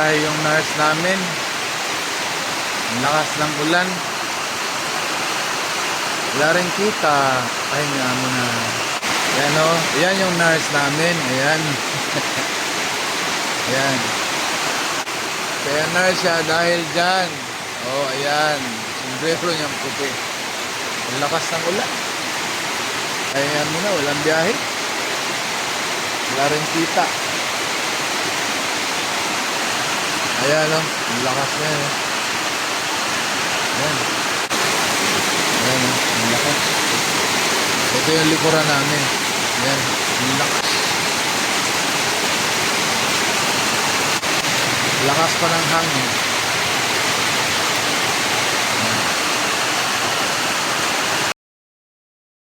nagbiyahe yung nurse namin. Ang lakas ng ulan. Wala rin kita. Pahinga mo na. Yan o. Yan yung nurse namin. Ayan. Ayan. Kaya nurse siya dahil dyan. Oh, ayan. Sombrero niyang puti. Ang lakas ng ulan. Ayan mo na. Walang biyahe. Wala rin kita. Ayan o. Ang lakas na yan. Ayan. Ayan o. Ang lakas. Ito yung likuran namin. Ayan. Ang lakas. Lakas pa ng hangin.